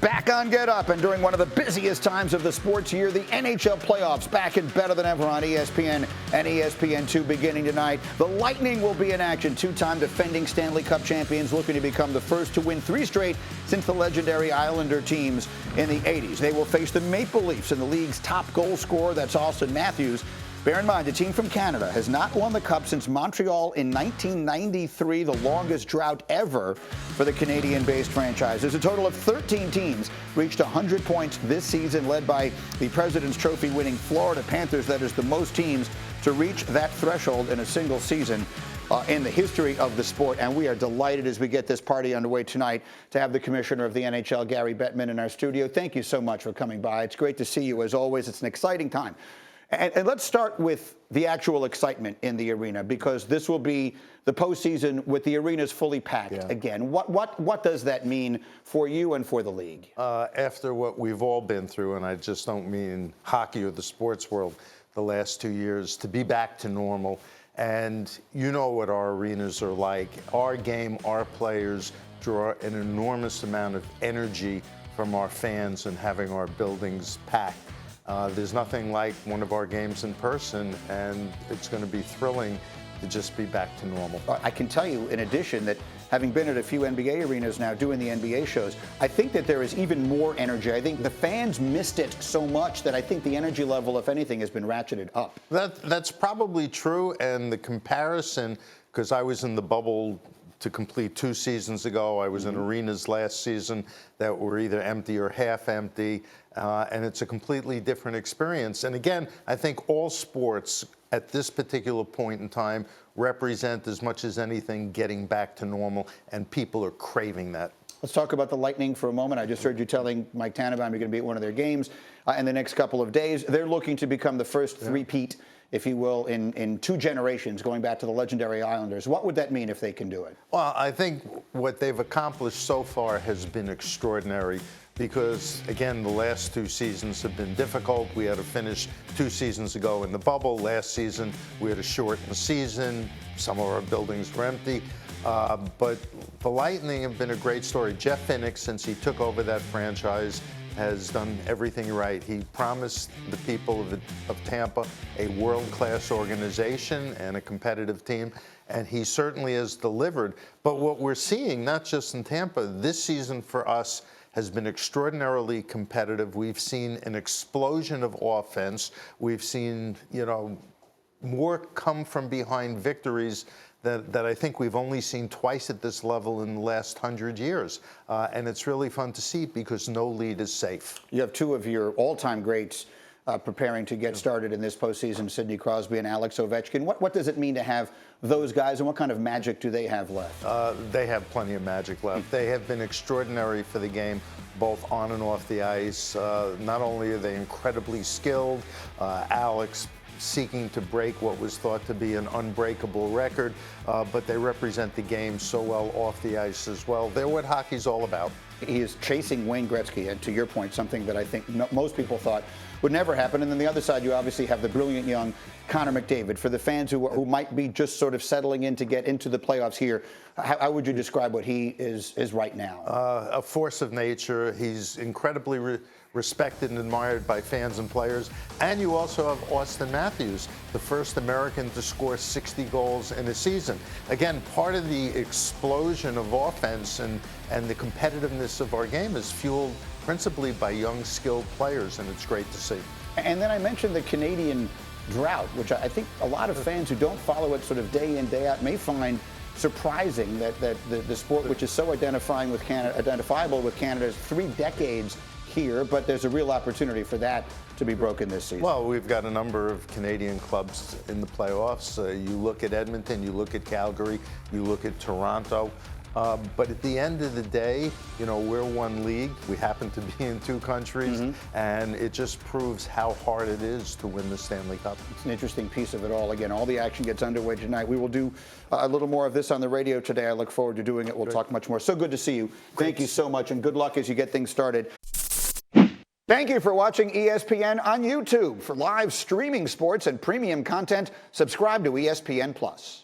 Back on Get Up, and during one of the busiest times of the sports year, the NHL playoffs back and better than ever on ESPN and ESPN2 beginning tonight. The Lightning will be in action. Two-time defending Stanley Cup champions looking to become the first to win 3 straight since the legendary Islander teams in the 80s. They will face the Maple Leafs and the league's top goal scorer, that's Austin Matthews. Bear in mind, the team from Canada has not won the Cup since Montreal in 1993, the longest drought ever for the Canadian-based franchises. A total of 13 teams reached 100 points this season, led by the President's Trophy-winning Florida Panthers. That is the most teams to reach that threshold in a single season in the history of the sport. And we are delighted as we get this party underway tonight to have the commissioner of the NHL, Gary Bettman, in our studio. Thank you so much for coming by. It's great to see you as always. It's an exciting time. And let's start with the actual excitement in the arena, because this will be the postseason with the arenas fully packed again. What does that mean for you and for the league? After what we've all been through, and I just don't mean hockey or the sports world, the last 2 years, to be back to normal. And you know what our arenas are like. Our game, our players draw an enormous amount of energy from our fans and having our buildings packed. There's nothing like one of our games in person, and it's going to be thrilling to just be back to normal. I can tell you, in addition, that having been at a few NBA arenas now doing the NBA shows, I think that there is even more energy. I think the fans missed it so much that I think the energy level, if anything, has been ratcheted up. That's probably true, and the comparison, because I was in the bubble to complete 2 seasons ago. I was in arenas last season that were either empty or half empty, and it's a completely different experience. And again, I think all sports at this particular point in time represent, as much as anything, getting back to normal, and people are craving that. Let's talk about the Lightning for a moment. I just heard you telling Mike Tannenbaum you're going to be at one of their games in the next couple of days. They're looking to become the first three-peat, if you will, in 2 generations, going back to the legendary Islanders. What would that mean if they can do it? Well, I think what they've accomplished so far has been extraordinary because, again, the last 2 seasons have been difficult. We had to finish 2 seasons ago in the bubble. Last season, we had to shorten the season. Some of our buildings were empty. But the Lightning have been a great story. Jeff Finnick, since he took over that franchise, has done everything right. He promised the people of Tampa a world-class organization and a competitive team, and he certainly has delivered. But what we're seeing, not just in Tampa, this season for us has been extraordinarily competitive. We've seen an explosion of offense. We've seen, more come from behind victories that I think we've only seen twice at this level in the last 100 years. And it's really fun to see because no lead is safe. You have 2 of your all-time greats preparing to get started in this postseason, Sidney Crosby and Alex Ovechkin. What does it mean to have those guys, and what kind of magic do they have left? They have plenty of magic left. They have been extraordinary for the game, both on and off the ice. Not only are they incredibly skilled, Alex seeking to break what was thought to be an unbreakable record, but they represent the game so well off the ice as well. They're what hockey's all about. He is chasing Wayne Gretzky, and to your point, something that I think most people thought would never happen. And then the other side, you obviously have the brilliant young Connor McDavid. For the fans who might be just sort of settling in to get into the playoffs here, how would you describe what he is right now? A force of nature. He's incredibly respected and admired by fans and players. And you also have Austin Matthews, the first American to score 60 goals in a season. Again, part of the explosion of offense and the competitiveness of our game is fueled principally by young, skilled players, and it's great to see. And then I mentioned the Canadian drought, which I think a lot of fans who don't follow it sort of day in, day out may find surprising that the sport, which is so identifiable with Canada's 3 decades here, but there's a real opportunity for that to be broken this season. Well, we've got a number of Canadian clubs in the playoffs. You look at Edmonton, you look at Calgary, you look at Toronto. But at the end of the day, we're one league. We happen to be in 2 countries, and it just proves how hard it is to win the Stanley Cup. It's an interesting piece of it all. Again, all the action gets underway tonight. We will do a little more of this on the radio today. I look forward to doing it. We'll talk much more. So good to see you. Thank you so much, and good luck as you get things started. Thank you for watching ESPN on YouTube. For live streaming sports and premium content, subscribe to ESPN+.